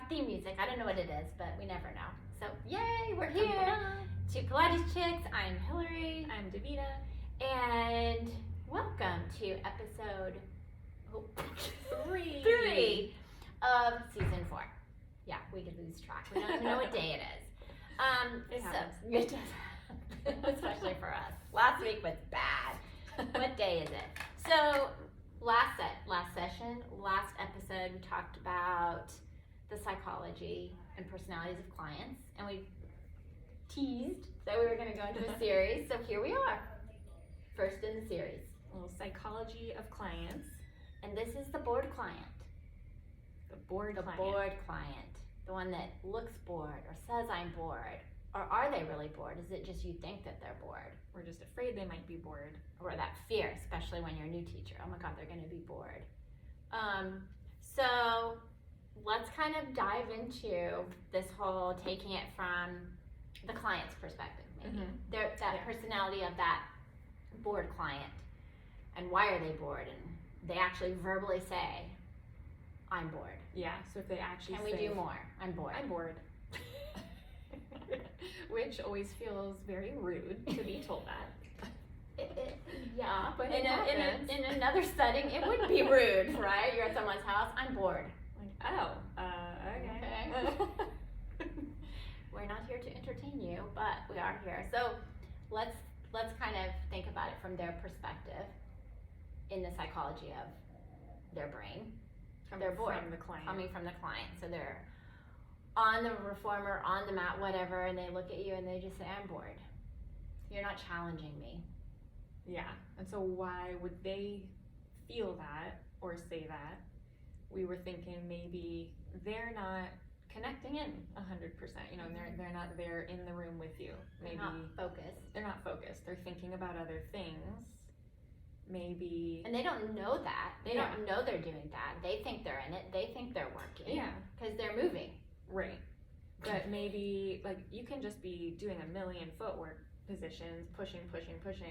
theme music. I don't know what it is, but we never know. So, yay, we're here to Pilates Chicks. I'm Hillary. I'm Davita. And welcome to episode 3 of season 4. Yeah, we could lose track. We don't even know what day it is. It happens. It does happen, especially for us. Last week was bad. What day is it? So, last episode, we talked about the psychology and personalities of clients, and we teased that we were going to go into a series. So here we are, first in the series. Well, psychology of clients. And this is the bored client. The bored client. Bored client. The one that looks bored or says I'm bored. Or are they really bored? Is it just you think that they're bored? We're just afraid they might be bored. Or that fear, especially when you're a new teacher. Oh my God, they're going to be bored. So let's kind of dive into this whole taking it from the client's perspective, maybe. Mm-hmm. Personality of that bored client. And why are they bored? And they actually verbally say, I'm bored. Yeah, so if they actually Can we do more? I'm bored. I'm bored. Which always feels very rude to be told that. Yeah, but in another setting, it would be rude, right? You're at someone's house, I'm bored. Like, oh, okay. We're not here to entertain you, but we are here. So let's kind of think about it from their perspective in the psychology of their brain. They're bored. From the client. Coming from the client. So they're on the reformer, on the mat, whatever, and they look at you and they just say, I'm bored. You're not challenging me. Yeah, and so why would they feel that or say that? We were thinking maybe they're not connecting in 100%. You know, they're not there in the room with you. Maybe They're not focused. They're not focused. They're thinking about other things. Maybe. And they don't know that. They don't know they're doing that. They think they're in it. They think they're working. Yeah. Because they're moving. Right. But maybe, like, you can just be doing a million footwork positions, pushing.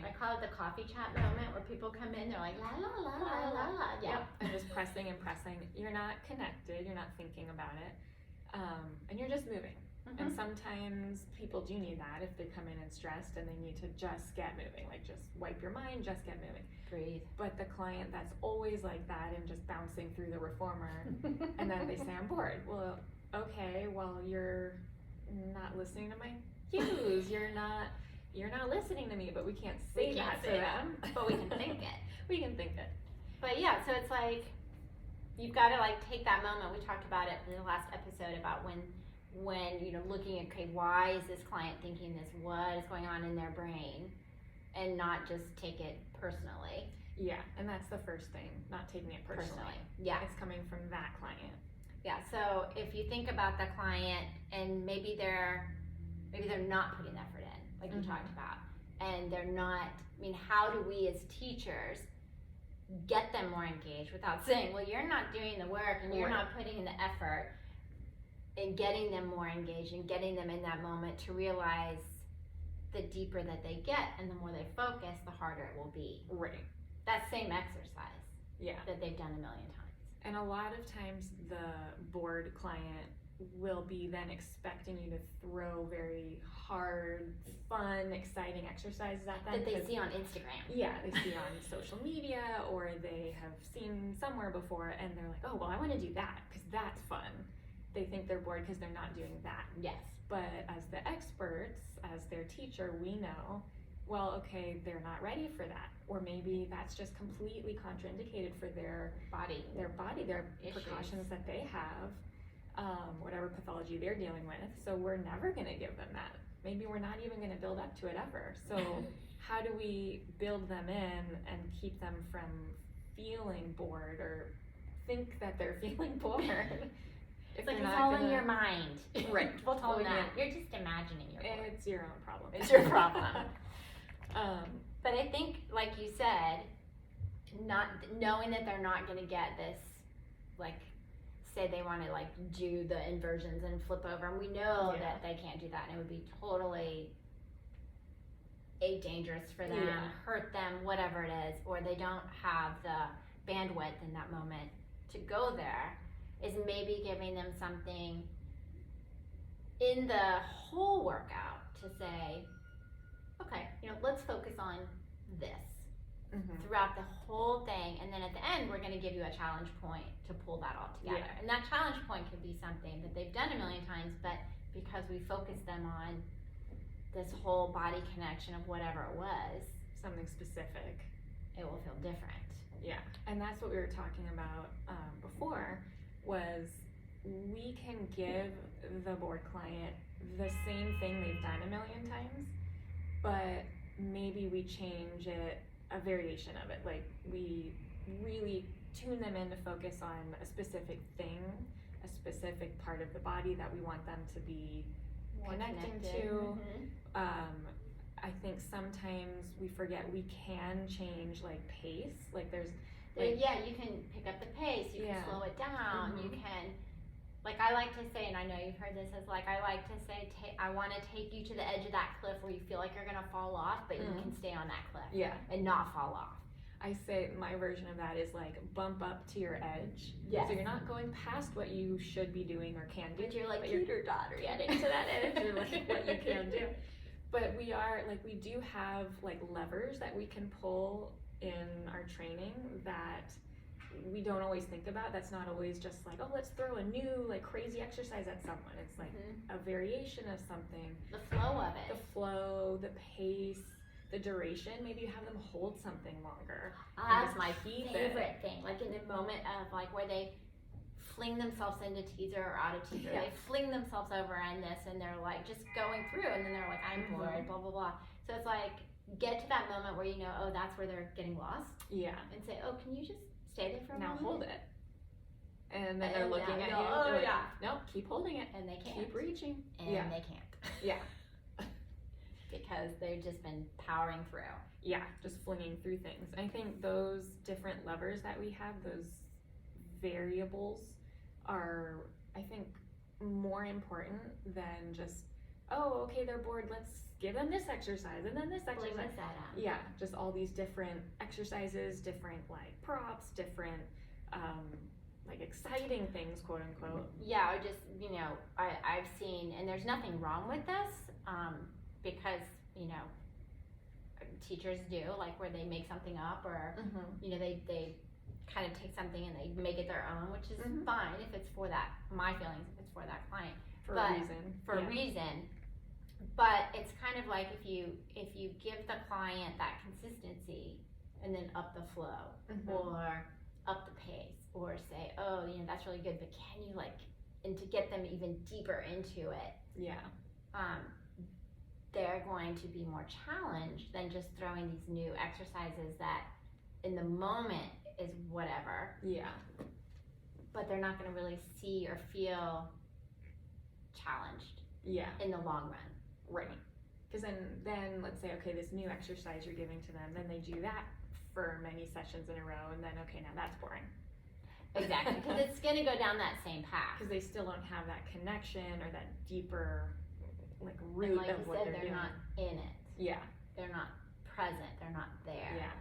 I call it the coffee chat moment where people come in, they're like, la, la, la, la, la, la. Yeah. Yep. And just pressing. You're not connected. You're not thinking about it. And you're just moving. Mm-hmm. And sometimes people do need that if they come in and stressed and they need to just get moving. Like, just wipe your mind, just get moving. Breathe. But the client that's always like that and just bouncing through the reformer, and then they say, I'm bored. Well, okay, well, you're not listening to my cues. You're not listening to me, but we can't say that to them. But we can think it. We can think it. But yeah, so it's like, you've got to like take that moment. We talked about it in the last episode about when you know, looking at, okay, why is this client thinking this? What is going on in their brain? And not just take it personally. Yeah, and that's the first thing, not taking it personally. Yeah. It's coming from that client. Yeah, so if you think about the client and maybe they're not putting effort in, like we talked about, and they're not, I mean, how do we as teachers get them more engaged without saying, well, you're not doing the work and you're not putting in the effort in getting them more engaged and getting them in that moment to realize the deeper that they get and the more they focus, the harder it will be. Right. That same exercise. Yeah. That they've done a million times. And a lot of times the bored client will be then expecting you to throw very hard, fun, exciting exercises at them. That they see on Instagram. Yeah, they see on social media or they have seen somewhere before and they're like, oh, well, I want to do that because that's fun. They think they're bored because they're not doing that. Yes. But as the experts, as their teacher, we know, well, okay, they're not ready for that. Or maybe that's just completely contraindicated for their body, their issues. Precautions that they have, whatever pathology they're dealing with. So we're never going to give them that. Maybe we're not even going to build up to it ever. So how do we build them in and keep them from feeling bored or think that they're feeling bored? It's like it's all in your mind. Right. We'll tell them that. You're just imagining you're bored. It's your own problem. It's your problem. But I think, like you said, not knowing that they're not going to get this, like, say they want to like do the inversions and flip over, and we know that they can't do that, and it would be totally dangerous for them, hurt them, whatever it is, or they don't have the bandwidth in that moment to go there. is maybe giving them something in the whole workout to say, okay, let's focus on this throughout the whole thing, and then at the end we're going to give you a challenge point to pull that all together. And that challenge point could be something that they've done a million times, but because we focus them on this whole body connection of whatever it was, something specific, it will feel different. Yeah, and that's what we were talking about before, was we can give the board client the same thing they've done a million times, but maybe we change it, a variation of it. Like, we really tune them in to focus on a specific thing, a specific part of the body that we want them to be connecting to. I think sometimes we forget we can change, like, pace. Like, there's yeah, you can pick up the pace, you can slow it down, you can, like, I like to say, and I know you've heard this, is like, I like to say, I want to take you to the edge of that cliff where you feel like you're going to fall off, but you can stay on that cliff and not fall off. I say my version of that is like, bump up to your edge. Yes. So you're not going past what you should be doing or can do. But you're like teeter-totter getting to that edge, or like what you can do. But we do have like levers that we can pull in our training that we don't always think about. That's not always just like, oh, let's throw a new like crazy exercise at someone. It's like a variation of something. The flow of it. The flow, the pace, the duration. Maybe you have them hold something longer. That's my favorite thing. Like in the moment of like where they fling themselves into teaser or out of teaser, they fling themselves over on this, and they're like just going through, and then they're like, I'm bored, blah blah blah. So it's like, get to that moment where you know, oh, that's where they're getting lost. Yeah. And say, oh, can you just stay there for a moment? Now hold it. And then they're looking at you. Oh like, yeah. Nope, keep holding it. And they can't. Keep reaching. And they can't. Yeah. Because they've just been powering through. Yeah, just flinging through things. I think those different levers that we have, those variables, are, I think, more important than just, oh, okay, they're bored, let's give them this exercise and then this exercise. Yeah, just all these different exercises, different like props, different like exciting things, quote unquote. Yeah, or just, I've seen, and there's nothing wrong with this, because, teachers do, like where they make something up, or, they kind of take something and they make it their own, which is fine if it's for that, my feelings, if it's for that client. For a reason. For a reason. But it's kind of like if you give the client that consistency and then up the flow, or up the pace, or say, oh, that's really good, but can you and to get them even deeper into it, they're going to be more challenged than just throwing these new exercises that in the moment is whatever. Yeah. But they're not going to really see or feel challenged. Yeah. In the long run. Right. Because then let's say, okay, this new exercise you're giving to them, then they do that for many sessions in a row, and then, okay, now that's boring. Exactly, because it's going to go down that same path. Because they still don't have that connection or that deeper, like, root like of what they're doing. They're not in it. Yeah. They're not present. They're not there. Yeah.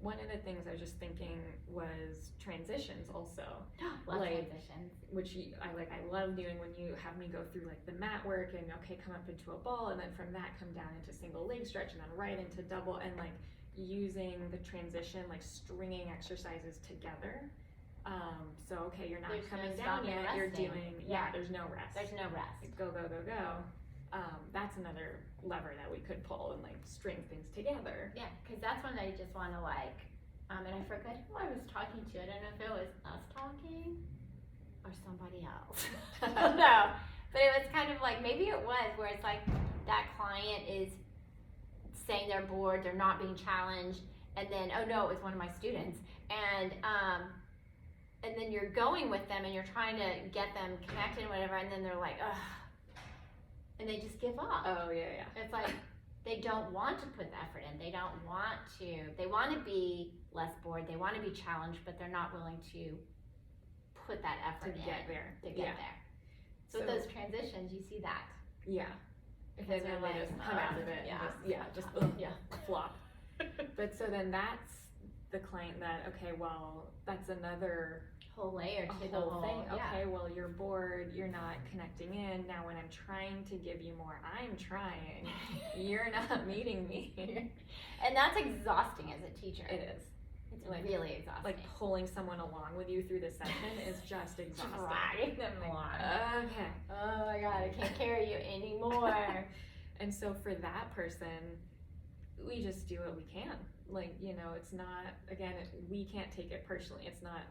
One of the things I was just thinking was transitions also. Love transitions. Which I love doing when you have me go through like the mat work and okay, come up into a ball, and then from that come down into single leg stretch, and then right into double, and like using the transition, like stringing exercises together. So okay, you're not coming down yet, you're doing, there's no rest. There's no rest. Go, go, go, go. That's another lever that we could pull and like string things together. Yeah, because that's when I just want to and I forget who I was talking to. I don't know if it was us talking or somebody else. I don't know. But it was kind of like, maybe it was, where it's like that client is saying they're bored, they're not being challenged, and then, oh no, it was one of my students. And then you're going with them and you're trying to get them connected and whatever, and then they're like, ugh. And they just give up. Oh, yeah, yeah. It's like, they don't want to put the effort in. They don't want to. They want to be less bored. They want to be challenged, but they're not willing to put that effort in. To get there. So those transitions, you see that. Yeah. And then they just come out of it. Just flop. But so then that's the client that, okay, well, that's another whole layer to a the whole whole thing. yeah. Okay, well, you're bored, you're not connecting in. Now when I'm trying to give you more, I'm trying. You're not meeting me. And that's exhausting as a teacher. It is. It's Like, really exhausting. Like pulling someone along with you through the session is just exhausting. Dragging them along. Okay. Oh my God, I can't carry you anymore. And so for that person, we just do what we can. Like, you know, it's not, again, we can't take it personally. It's not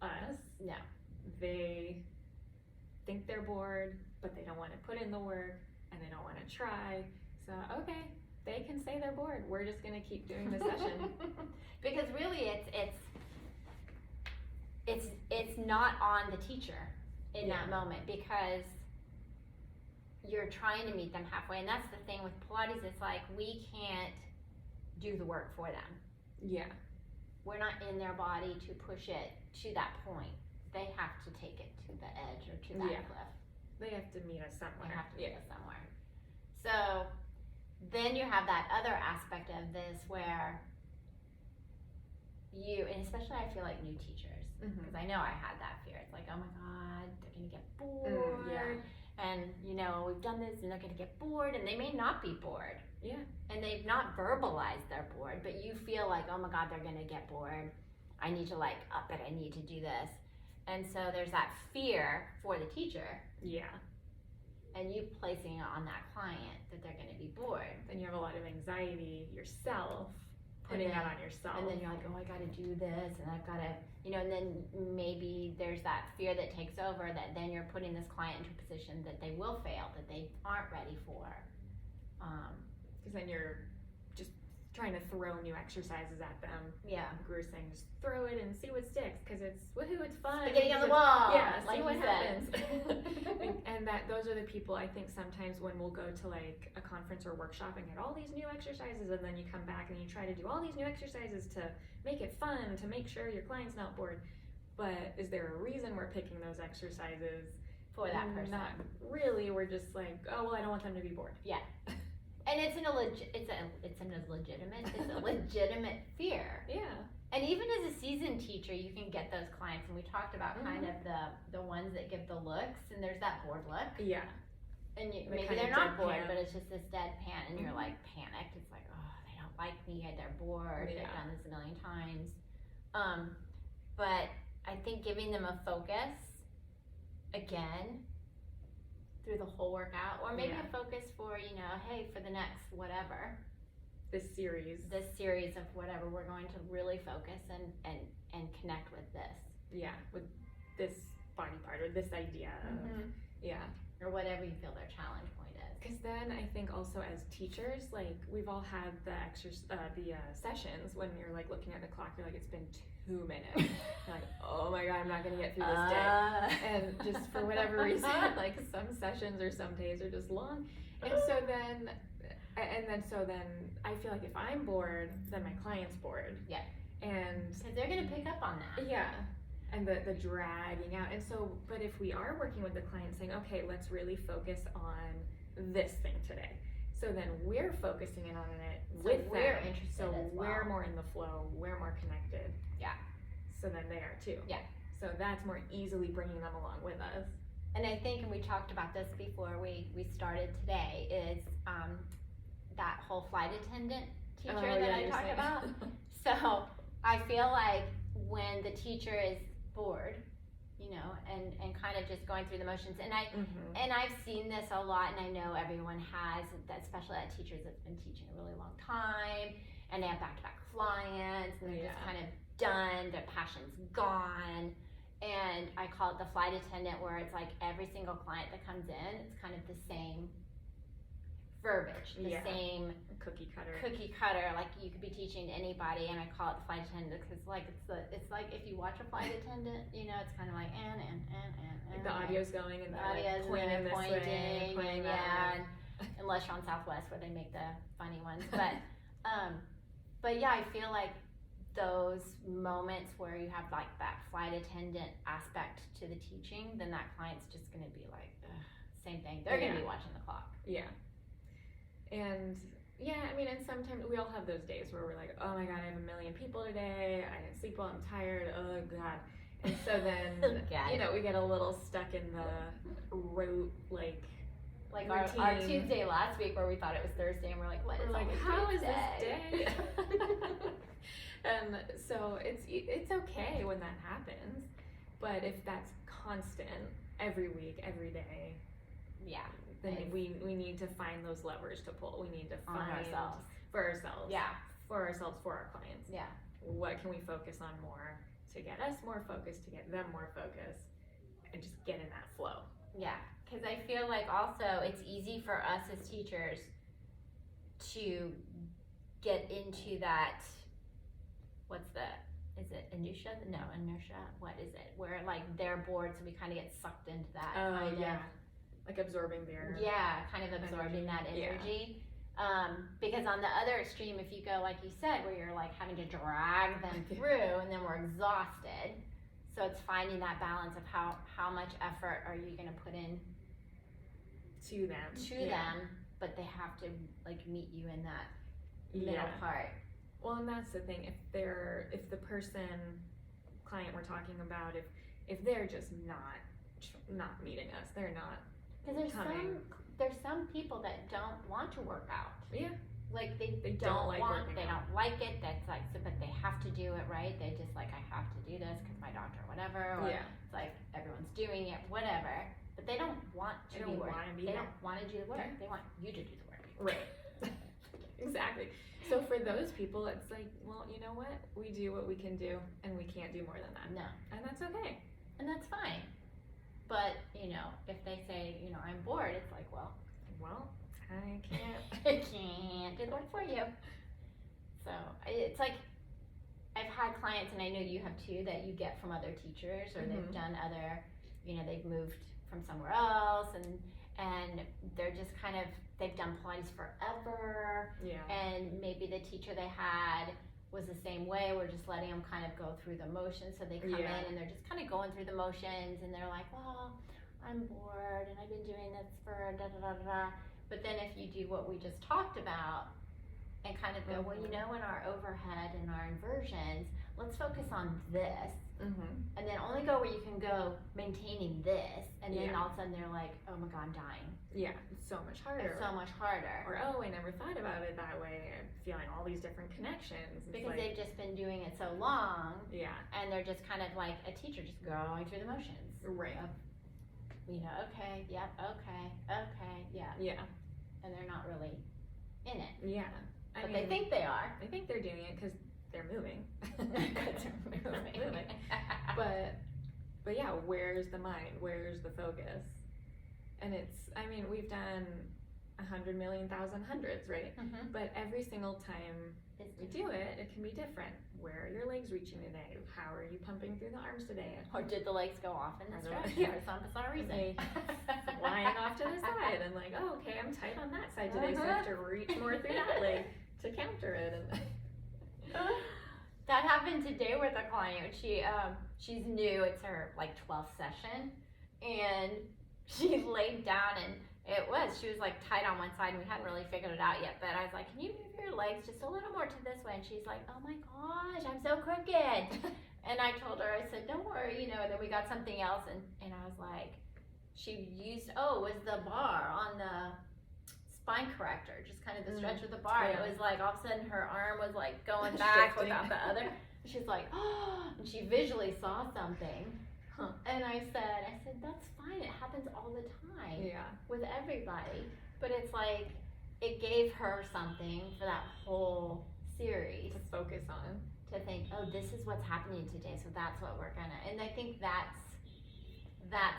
us. No. They think they're bored, but they don't want to put in the work and they don't want to try. So, okay, they can say they're bored. We're just going to keep doing the session. Because really it's not on the teacher in that moment, because you're trying to meet them halfway. And that's the thing with Pilates, it's like we can't do the work for them. Yeah. We're not in their body to push it to that point. They have to take it to the edge or to that cliff. They have to meet us somewhere. They have to meet us somewhere. So then you have that other aspect of this where you, and especially I feel like new teachers, because I know I had that fear. It's like, oh my God, they're gonna get bored. And you know, we've done this and they're gonna get bored, and they may not be bored. Yeah. And they've not verbalized they're bored, but you feel like, oh my God, they're gonna get bored. I need to like up it, I need to do this. And so there's that fear for the teacher. Yeah. And you placing it on that client that they're gonna be bored. Then you have a lot of anxiety yourself, putting that on yourself. And then you're like, oh, I gotta do this, and I've gotta, you know, and then maybe there's that fear that takes over, that then you're putting this client into a position that they will fail, that they aren't ready for. Because then you're just trying to throw new exercises at them. Yeah. Gru's saying, just throw it and see what sticks, because it's woohoo, it's fun. Spaghetti on the wall. Yeah, like see what you happens. said. And that those are the people, I think sometimes when we'll go to like a conference or workshop and get all these new exercises, and then you come back and you try to do all these new exercises to make it fun, to make sure your client's not bored. But is there a reason we're picking those exercises? For that person. Not really. We're just like, oh, well, I don't want them to be bored. Yeah. And it's a legitimate fear. Yeah. And even as a seasoned teacher, you can get those clients, and we talked about kind of the ones that give the looks, and there's that bored look. Yeah. And The maybe kind they're of not bored, deadpan. but it's just this deadpan, and you're like panicked. It's like, oh, they don't like me, they're bored, they've done this a million times. But I think giving them a focus, again, through the whole workout, or maybe a focus for, you know, hey, for the next whatever. This series of whatever, we're going to really focus and connect with this. Yeah, with this body part or this idea of, or whatever you feel their challenge point is. Because then I think also as teachers, like we've all had the sessions when you're like looking at the clock, you're like, it's been 2 minutes. You're like, oh my God, I'm not gonna get through this day. And just for whatever reason, like some sessions or some days are just long. And so then I feel like if I'm bored, then my client's bored. Yeah. And because they're gonna pick up on that. Yeah. And the dragging out. And so, but if we are working with the client saying, okay, let's really focus on this thing today. So then we're focusing in on it with we're them. interested So as well. we're more in the flow, we're more connected. Yeah. So then they are too. Yeah. So that's more easily bringing them along with us. And I think, and we talked about this before we started today, is that whole flight attendant teacher that I talked about. So I feel like when the teacher is bored, you know, and kind of just going through the motions, and I've seen this a lot, and I know everyone has, that especially that teachers that's been teaching a really long time, and they have back-to-back clients, and they're just kind of done, their passion's gone. And I call it the flight attendant, where it's like every single client that comes in, it's kind of the same verbiage, the same cookie cutter. Like you could be teaching to anybody, and I call it the flight attendant because it's like if you watch a flight attendant, you know, it's kind of like and like the audio's going and the audio's pointing this way, pointing that way. Unless you're on Southwest where they make the funny ones, but yeah, I feel like those moments where you have like that flight attendant aspect to the teaching, then that client's just going to be like, same thing. They're going to be watching the clock. Yeah. And yeah, I mean, and sometimes we all have those days where we're like, oh my God, I have 1 million people today. I didn't sleep well. I'm tired. Oh God. And so then, Got you it. know, we get a little stuck in the rote, like our routine. Tuesday last week where we thought it was Thursday and we're like, what is We're like, always how is Tuesday? this day? And so it's okay when that happens, but if that's constant every week, every day, Yeah. then we need to find those levers to pull. We need to On find ourselves. for ourselves. Yeah. For ourselves, for our clients. Yeah. What can we focus on more to get us more focused, to get them more focused, and just get in that flow. Yeah. Because I feel like also it's easy for us as teachers to get into that, is it inertia? No, inertia. What is it? Where like they're bored, so we kind of get sucked into that kind of. Like absorbing their. Yeah, kind of absorbing that energy. Because on the other extreme, if you go, like you said, where you're like having to drag them through and then we're exhausted. So it's finding that balance of how much effort are you going to put in to them, but they have to like meet you in that middle part. Well, and that's the thing. If the client we're talking about, if they're just not meeting us, they're not. Because there's some people that don't want to work out. Yeah. Like they don't like working they out. don't like it. That's like, so, but they have to do it, right? They just like, I have to do this because my doctor, whatever. Or it's like everyone's doing it, whatever. But they don't want to be work. They don't want to do the work. Okay. They want you to do the work. Right. Exactly. So for those people, it's like, well, you know what? We do what we can do, and we can't do more than that. No. And that's okay. And that's fine. But, you know, if they say, you know, I'm bored, it's like, well, I can't. I can't do the work for you. So it's like, I've had clients, and I know you have too, that you get from other teachers, or they've done other, you know, they've moved from somewhere else, and they're just kind of, they've done Pilates forever. Yeah. And maybe the teacher they had was the same way. We're just letting them kind of go through the motions. So they come in and they're just kind of going through the motions, and they're like, well, I'm bored and I've been doing this for da da da da. But then if you do what we just talked about and kind of go, well, you know, in our overhead and our inversions, let's focus on this. And then only go where you can go maintaining this. And then all of a sudden they're like, oh my God, I'm dying. Yeah, it's so much harder. It's so much harder. Or, oh, I never thought about it that way. I'm feeling all these different connections. It's because like, they've just been doing it so long. Yeah. And they're just kind of like a teacher just going through the motions. Right. Of, you know, okay, yep, okay, yeah. Yeah. And they're not really in it. Yeah. But they think they are. They think they're doing it because they're moving. They're moving. But yeah, where's the mind? Where's the focus? And it's, I mean, we've done 100 million, thousand, hundreds, right? But every single time we do it, it can be different. Where are your legs reaching today? How are you pumping through the arms today? Or did the legs go off in the stretch for some bizarre reason? They flying off to the side and like, oh, okay, I'm tight on that side today, so I have to reach more through that leg to counter it. And that happened today with a client. She's new. It's her like 12th session, and she laid down, and she was like tight on one side, and we hadn't really figured it out yet. But I was like, can you move your legs just a little more to this way? And she's like, oh my gosh, I'm so crooked. And I told her, I said, don't worry, you know. And then we got something else, and I was like, she used, it was the bar on the spine corrector, just kind of the stretch of the bar. And it was like all of a sudden her arm was like going back without the other. She's like, oh, and she visually saw something. And I said, that's fine. It happens all the time with everybody. But it's like, it gave her something for that whole series to focus on. To think, oh, this is what's happening today, so that's what we're gonna. And I think that's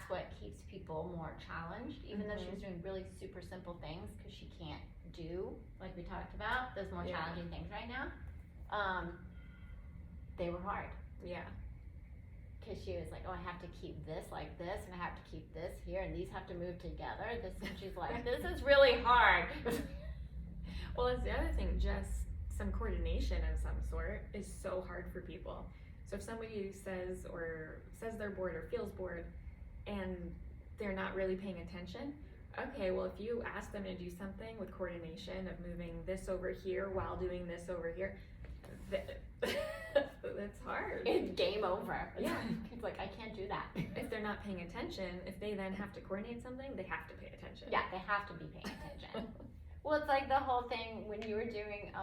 what keeps people more challenged, even though she was doing really super simple things, because she can't do, like we talked about, those more challenging things right now. They were hard. Yeah. Because she was like, oh, I have to keep this like this, and I have to keep this here, and these have to move together. And she's like, this is really hard. Well, it's the other thing, just some coordination of some sort is so hard for people. So if somebody says they're bored or feels bored, and they're not really paying attention, okay, well, if you ask them to do something with coordination of moving this over here while doing this over here, that's hard. It's game over. Yeah. It's like, I can't do that. If they're not paying attention, if they then have to coordinate something, they have to pay attention. Yeah, they have to be paying attention. Well, it's like the whole thing when you were doing,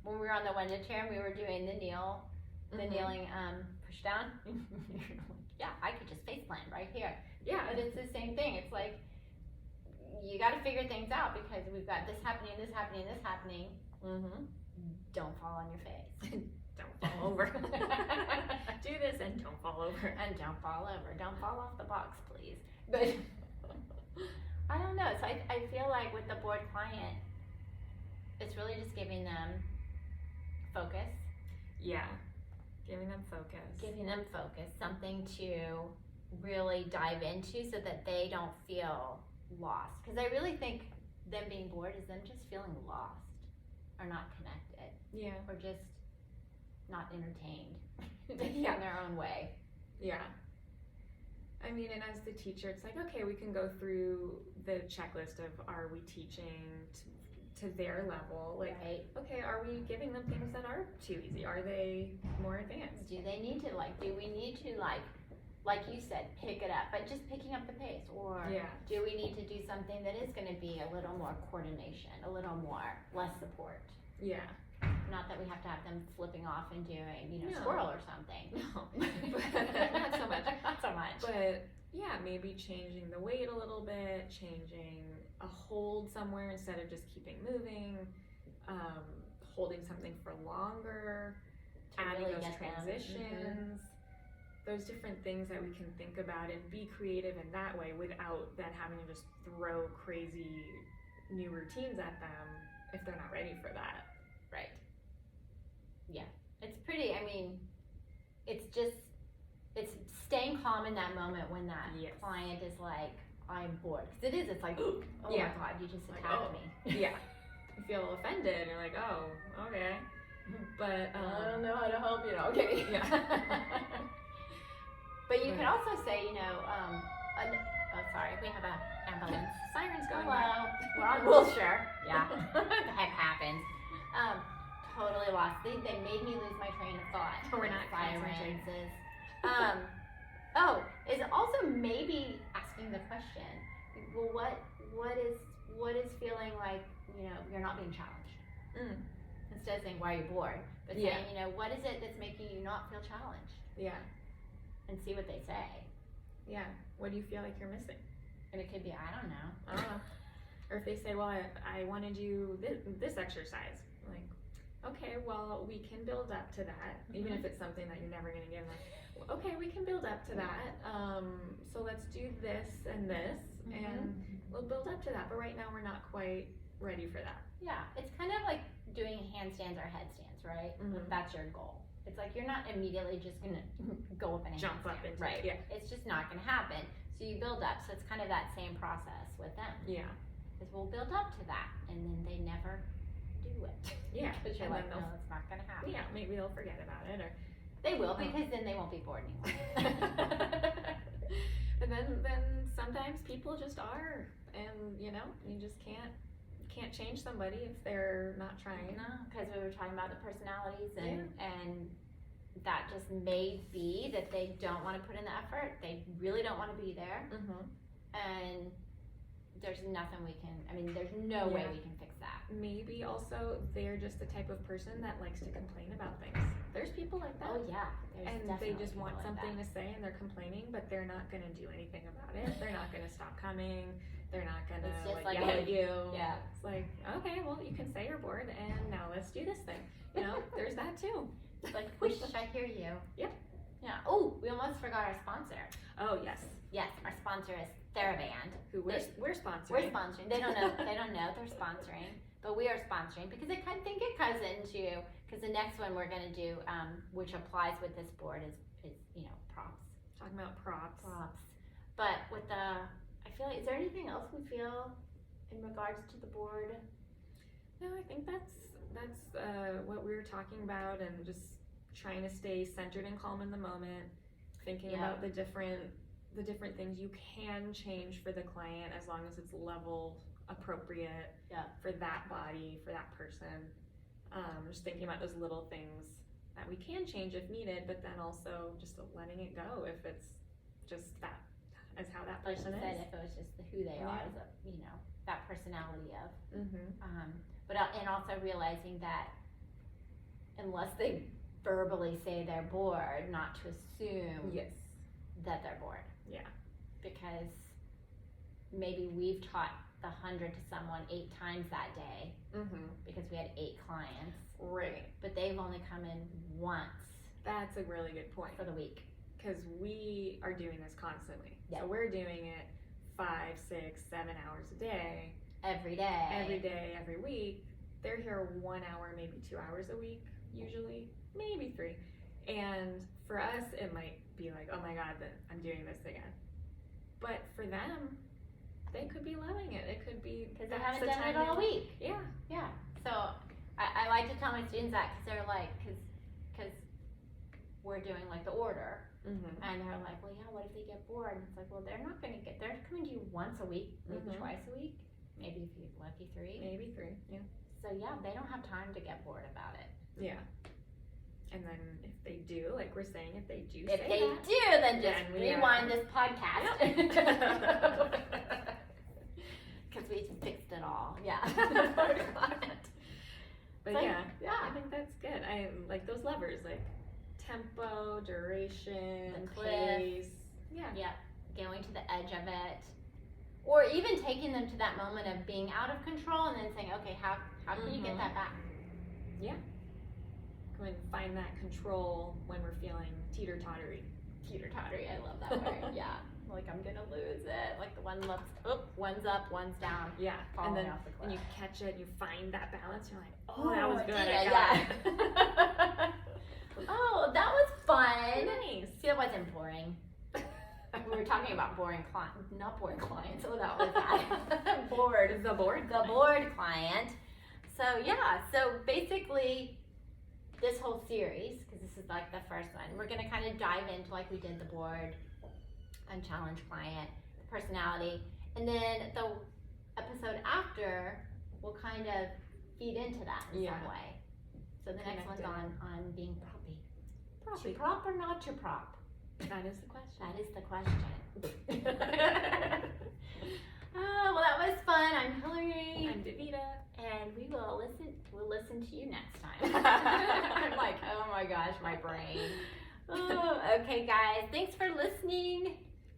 when we were on the Wenda chair and we were doing the kneeling push down. Yeah, I could just face plant right here. Yeah. But it's the same thing. It's like, you got to figure things out because we've got this happening, this happening, this happening. Don't fall on your face. Don't fall over. Do this and don't fall over. And don't fall over. Don't fall off the box, please. But I don't know. So I feel like with the board client, it's really just giving them focus. Yeah. Giving them focus. Giving them focus. Something to really dive into so that they don't feel lost. Because I really think them being bored is them just feeling lost or not connected. Yeah. Or just not entertained. Yeah. In their own way. Yeah. I mean, and as the teacher, it's like, okay, we can go through the checklist of, are we teaching to their level? Like, right. Okay, are we giving them things that are too easy? Are they more advanced? Do they need to, do we need to, like you said, pick it up, but just picking up the pace? Or do we need to do something that is going to be a little more coordination, a little more, less support? Yeah. Not that we have to have them flipping off and doing, No. squirrel or something. No. Not so much. Not so much. But yeah, maybe changing the weight a little bit, changing a hold somewhere instead of just keeping moving, holding something for longer, adding really those get them. transitions, those different things that we can think about and be creative in that way without then having to just throw crazy new routines at them if they're not ready for that. Right. Yeah. It's pretty, it's just, it's staying calm in that moment when that client is like, I'm bored. Because it is, it's like, oh my God, you just attacked me. Yeah. You feel offended, you're like, oh, okay. But, I don't know how to help you. Okay. Yeah. But you can also say, sorry, we have an ambulance. Sirens going Hello. by. We're on Wilshire. Yeah. What the heck happened? Totally lost. They made me lose my train of thought. We're not sirens. Is also maybe asking the question. Well, what is feeling like you're not being challenged? Instead of saying why are you bored, but saying what is it that's making you not feel challenged? Yeah. And see what they say. Yeah. What do you feel like you're missing? And it could be I don't know. Or if they say, well, I wanted you this exercise, like, okay, well, we can build up to that, even if it's something that you're never going to give them. Okay, we can build up to that. So let's do this and this, and we'll build up to that. But right now, we're not quite ready for that. Yeah, it's kind of like doing handstands or headstands, right? If that's your goal. It's like you're not immediately just going to go up and jump up into right? it. Yeah. It's just not going to happen. So you build up. So it's kind of that same process with them. Yeah. Because we'll build up to that, and then they never do it. Yeah. Because you're like, no, it's not going to happen. Yeah, maybe they'll forget about it, or they will, because then they won't be bored anymore. And then sometimes people just are, and you just can't change somebody if they're not trying. No, because we were talking about the personalities, and that just may be that they don't want to put in the effort. They really don't want to be there, and there's nothing we can. There's no way we can fix that. Maybe also they're just the type of person that likes to complain about things. There's people like that. Oh yeah, and they just want something to say, and they're complaining, but they're not going to do anything about it. They're not going to stop coming. They're not going to yell at you. Yeah. It's like, okay, well, you can say you're bored, and now let's do this thing. There's that too. It's like, whoosh, I hear you. Yep. Yeah. Oh, we almost forgot our sponsor. Oh yes. Yes, our sponsor is TheraBand. Who we're sponsoring. We're sponsoring. They don't know. They don't know they're sponsoring, but we are sponsoring because I think it comes into because the next one we're going to do, which applies with this board, is props. Talking about props. But with I feel like, is there anything else we feel in regards to the board? No, I think that's what we were talking about, and just trying to stay centered and calm in the moment, thinking about the different things you can change for the client as long as it's level appropriate for that body, for that person. Just thinking about those little things that we can change if needed, but then also just letting it go if it's just that as how that Like you person said, is. if it was just who they are, Yeah. as a, you know, that personality of, Mm-hmm. but and also realizing that unless they verbally say they're bored, not to assume Yes. that they're bored. Yeah. Because maybe we've taught the 100 to someone 8 times that day Mm-hmm. because we had 8 clients, Right. but they've only come in once That's a really good point. for the week. Because we are doing this constantly. Yeah. So we're doing it 5, 6, 7 hours a day, Every day, every week. They're here 1 hour, maybe 2 hours a week, usually, maybe 3. And for us, it might be like, oh my God, that I'm doing this again. But for them, they could be loving it. It could be because they that's haven't the done time it all they- week. Yeah. Yeah. So I like to tell my students that because they're like, because we're doing like the order. Mm-hmm. And they're like, well, yeah, what if they get bored? And it's like, well, they're coming to you once a week, maybe Mhm. twice a week, maybe if you're lucky 3. Maybe 3. Yeah. So yeah, they don't have time to get bored about it. Yeah. And then if they do, like we're saying, if they do If say they that, do, then just then we rewind this podcast. Yep. Because we fixed it all. Yeah. But So, yeah, yeah. I think that's good. I like those levers, like tempo, duration, The cliff. pace. Yeah. Yeah, going to the edge of it, or even taking them to that moment of being out of control, and then saying, okay, how can you get Mhm. that back? Go and find that control when we're feeling teeter-tottery. Teeter-tottery, I love that word. Yeah, like I'm gonna lose it. Like the one's up, one's down. Yeah. Falling And then off the cliff. when you catch it, you find that balance. You're like, oh, that was good. Yeah, I got it. yeah. Oh, that was fun. Nice. See, that wasn't boring. We were talking about boring clients, not boring clients. Oh, that was bad. Bored. The board. The bored client. So yeah, so basically this whole series, because this is like the first one, we're gonna kind of dive into like we did the board, unchallenged client, the personality, and then the episode after will kind of feed into that in some way. So the next one's on being proppy. To prop or not to prop? That is the question. That is the question. Oh, well, that was fun. I'm Hillary. I'm Davita. And we'll listen to you next time. I'm like, oh my gosh, my brain. Oh, okay, guys. Thanks for listening.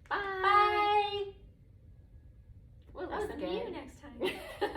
Bye. We'll That was listen to you good. next time.